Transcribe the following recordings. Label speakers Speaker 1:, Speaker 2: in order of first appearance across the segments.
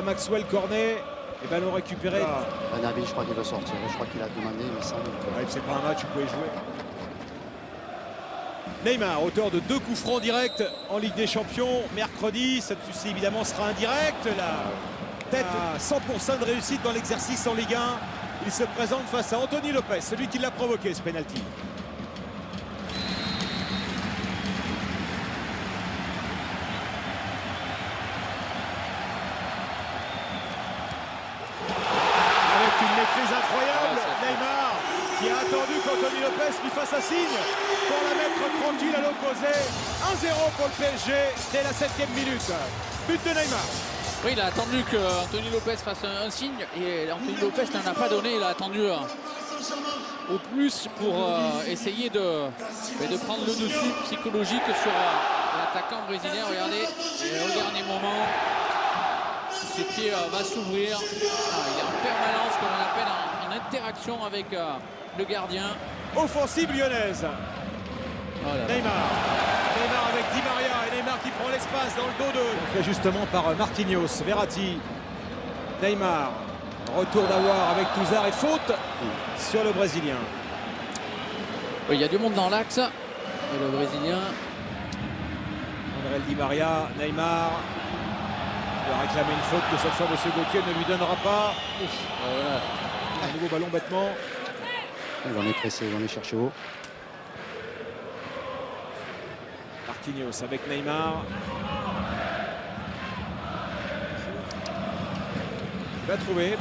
Speaker 1: Maxwell Cornet. Et ballon récupéré.
Speaker 2: Nabi, je crois qu'il veut sortir. Je crois qu'il a demandé, il me semble.
Speaker 1: Ouais, c'est pas un match où vous pouvez jouer. Neymar, auteur de 2 coups francs directs en Ligue des Champions. Mercredi, ceci évidemment sera indirect. La tête à 100% de réussite dans l'exercice en Ligue 1. Il se présente face à Anthony Lopez, celui qui l'a provoqué, ce penalty. Avec une maîtrise incroyable, Neymar qui a attendu qu'Anthony Lopez lui fasse un signe pour la mettre tranquille à l'opposé. 1-0 pour le PSG dès la 7e minute. But de Neymar.
Speaker 3: Oui, il a attendu qu'Anthony Lopez fasse un signe et Anthony Lopez n'en a pas donné. Il a attendu au plus pour essayer de prendre le dessus psychologique sur l'attaquant brésilien. Regardez, et au dernier moment, ses pieds va s'ouvrir. Il est en permanence, comme on appelle, en interaction avec le gardien.
Speaker 1: Offensive lyonnaise.
Speaker 3: Oh là là.
Speaker 1: Neymar avec Di Maria et Neymar qui prend l'espace dans le dos de. Fait justement par Marquinhos, Verratti. Neymar. Retour d'Aouar avec Touzard et faute sur le Brésilien.
Speaker 3: Oui, il y a du monde dans l'axe. Et le Brésilien.
Speaker 1: André Di Maria, Neymar. Il va réclamer une faute que cette fois M. Gauthier ne lui donnera pas.
Speaker 3: Voilà.
Speaker 1: Un nouveau ballon bêtement.
Speaker 2: Il en est pressé, il en est cherché haut.
Speaker 1: Marquinhos avec Neymar. Il va trouver.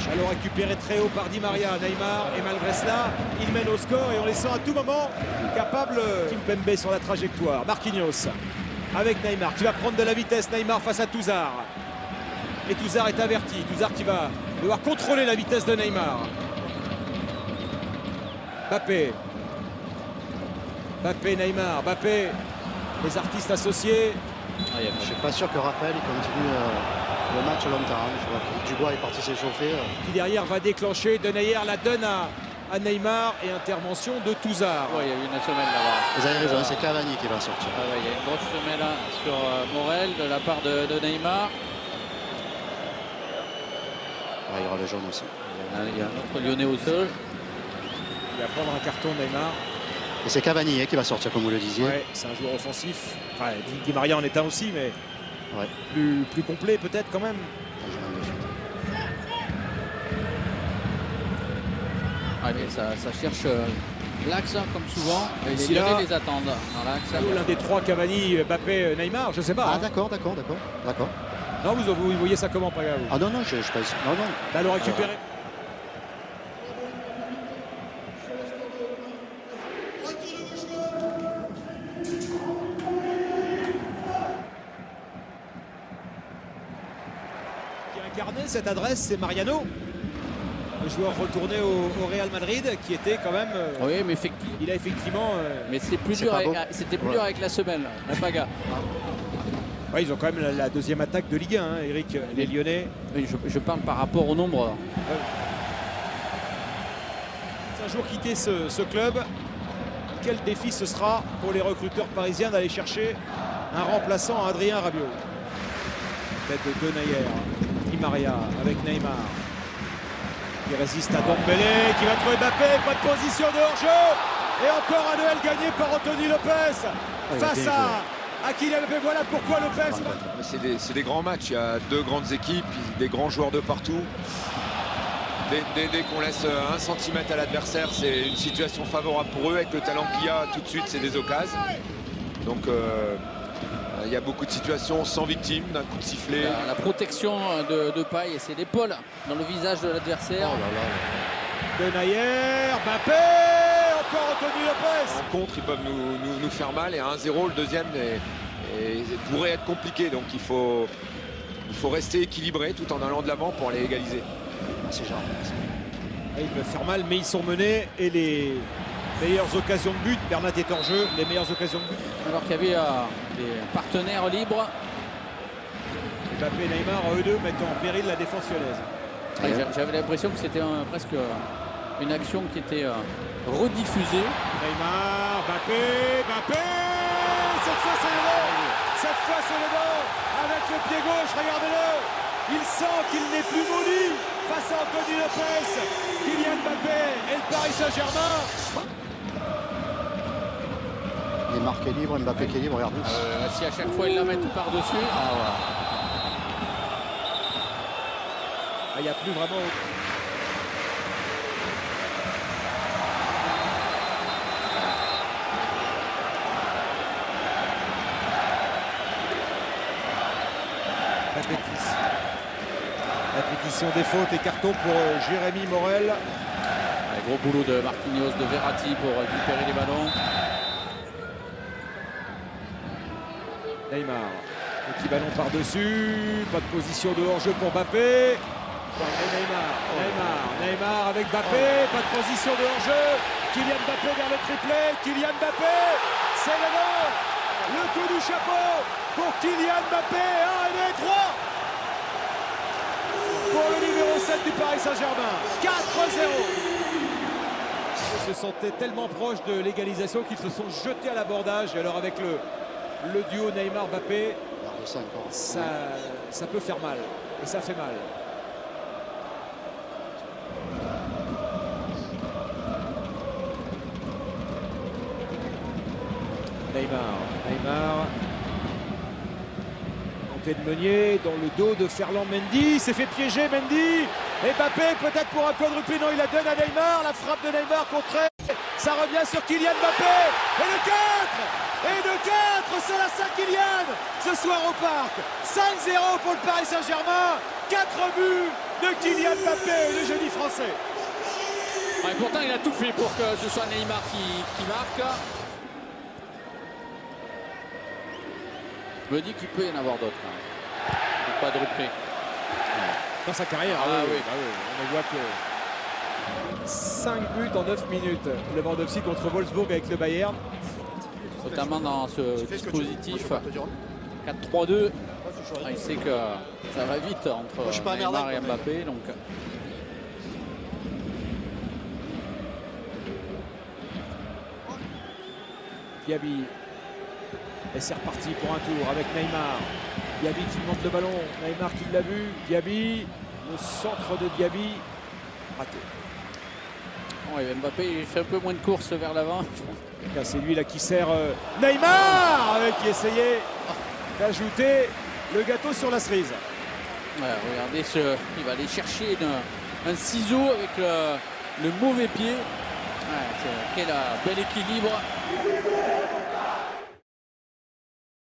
Speaker 1: Ballon récupéré très haut par Di Maria, Neymar. Et malgré cela, il mène au score et on les sent à tout moment capable. Kimpembe sur la trajectoire. Marquinhos avec Neymar qui va prendre de la vitesse. Neymar face à Touzard. Et Touzard est averti. Touzard qui va devoir contrôler la vitesse de Neymar. Mbappé. Mbappé, Neymar, Mbappé, les artistes associés.
Speaker 2: Je ne suis pas sûr que Raphaël continue le match longtemps. Je vois que Dubois est parti s'échauffer.
Speaker 1: Qui derrière va déclencher. Denayer la donne à Neymar et intervention de Touzard.
Speaker 3: Ouais, il y a eu une semelle là-bas.
Speaker 2: Vous avez raison, c'est Cavani qui va sortir.
Speaker 3: Ouais, il y a une grosse semelle sur Morel de la part de Neymar.
Speaker 2: Il y aura le jaune aussi.
Speaker 3: Il y a un autre Lyonnais au sol.
Speaker 1: Il va prendre un carton Neymar.
Speaker 2: Et c'est Cavani qui va sortir, comme vous le disiez.
Speaker 1: Ouais, c'est un joueur offensif. Enfin, Di Maria en est un aussi, mais
Speaker 2: ouais.
Speaker 1: plus complet peut-être quand même.
Speaker 3: Allez, ça cherche l'axe comme souvent. Et les Lyonnais les attendent dans l'axe.
Speaker 1: L'un des trois, Cavani, Mbappé, Neymar, je sais pas.
Speaker 2: Ah
Speaker 1: hein.
Speaker 2: d'accord.
Speaker 1: Non, vous voyez ça comment, pas grave.
Speaker 2: Ah non, je pense. Non.
Speaker 1: Ballon récupéré. Incarné cette adresse, c'est Mariano, le joueur retourné au Real Madrid, qui était quand même.
Speaker 3: Oui, mais effectivement.
Speaker 1: Il a effectivement.
Speaker 3: Mais c'était plus dur avec la semelle, la bagarre.
Speaker 1: Ouais, ils ont quand même la deuxième attaque de Ligue 1, hein, Eric, les Lyonnais.
Speaker 3: Oui, je parle par rapport au nombre.
Speaker 1: C'est un jour quitter ce club. Quel défi ce sera pour les recruteurs parisiens d'aller chercher un remplaçant à Adrien Rabiot. Tête de Denayer. Di Maria avec Neymar qui résiste à Dembélé, qui va trouver Mbappé, pas de position de hors-jeu et encore un duel gagné par Anthony Lopez face à Kylian Mbappé. Voilà pourquoi Lopez.
Speaker 4: C'est des grands matchs, il y a deux grandes équipes, des grands joueurs de partout. Dès qu'on laisse 1 centimètre à l'adversaire, c'est une situation favorable pour eux. Avec le talent qu'il y a, tout de suite, c'est des occasions. Donc il y a beaucoup de situations sans victime, d'un coup de sifflet.
Speaker 3: La protection de Paille, c'est l'épaule dans le visage de l'adversaire.
Speaker 1: Denayer, Mbappé, encore Anthony Lopez.
Speaker 4: En contre, ils peuvent nous faire mal. Et à 1-0, le deuxième pourrait être compliqué. Donc il faut rester équilibré tout en allant de l'avant pour aller égaliser.
Speaker 2: C'est genre.
Speaker 1: Ils peuvent faire mal, mais ils sont menés. Et les meilleures occasions de but, Bernat est hors jeu, les meilleures occasions de but.
Speaker 3: Alors qu'il y avait des partenaires libres.
Speaker 1: Mbappé et Neymar, eux deux, mettent en péril la défense lyonnaise.
Speaker 3: J'avais l'impression que c'était presque une action qui était rediffusée.
Speaker 1: Neymar, Mbappé, cette fois c'est le bon. Cette fois c'est le bon. avec le pied gauche, regardez-le. Il sent qu'il n'est plus maudit face à Anthony Lopez. Kylian Mbappé et le Paris Saint-Germain.
Speaker 2: Neymar qui est libre, Mbappé qui est libre, regarde.
Speaker 3: Si à chaque fois il la met tout par-dessus. Ah voilà.
Speaker 1: Il n'y a plus vraiment. Répétition des fautes et carton pour Jérémy Morel.
Speaker 3: Gros boulot de Marquinhos, de Verratti pour récupérer les ballons.
Speaker 1: Neymar, petit ballon par-dessus, pas de position de hors-jeu pour Mbappé. Neymar avec Mbappé, pas de position de hors-jeu. Kylian Mbappé vers le triplé, Kylian Mbappé, c'est le coup du chapeau pour Kylian Mbappé, 1 et 3 pour le numéro 7 du Paris Saint-Germain, 4-0. Ils se sentaient tellement proches de l'égalisation qu'ils se sont jetés à l'abordage. Et alors avec le duo Neymar-Mbappé, ça peut faire mal. Et ça fait mal. Neymar. Montée de Meunier dans le dos de Ferland Mendy. S'est fait piéger Mendy. Et Mbappé peut-être pour un quadruplé. Non, il la donne à Neymar. La frappe de Neymar contrée. Ça revient sur Kylian Mbappé. Et le 4, c'est la Saint-Kylian ce soir au Parc. 5-0 pour le Paris Saint-Germain. 4 buts de Kylian Mbappé, le génie français.
Speaker 3: Et pourtant, il a tout fait pour que ce soit Neymar qui marque. Je me dis qu'il peut y en avoir d'autres. Pas de replay.
Speaker 1: Dans sa carrière,
Speaker 3: oui.
Speaker 1: On voit que 5 buts en 9 minutes. Lewandowski contre Wolfsburg avec le Bayern.
Speaker 3: Notamment dans ce dispositif 4-3-2. Il sait que ça va vite entre Neymar et Mbappé. Donc...
Speaker 1: Diaby. Et c'est reparti pour un tour avec Neymar. Diaby qui monte le ballon. Neymar qui l'a vu. Diaby. Le centre de Diaby. Raté.
Speaker 3: Mbappé il fait un peu moins de courses vers l'avant.
Speaker 1: C'est lui là qui sert Neymar qui essayait d'ajouter le gâteau sur la cerise.
Speaker 3: Regardez, il va aller chercher un ciseau avec le mauvais pied. Quel bel équilibre.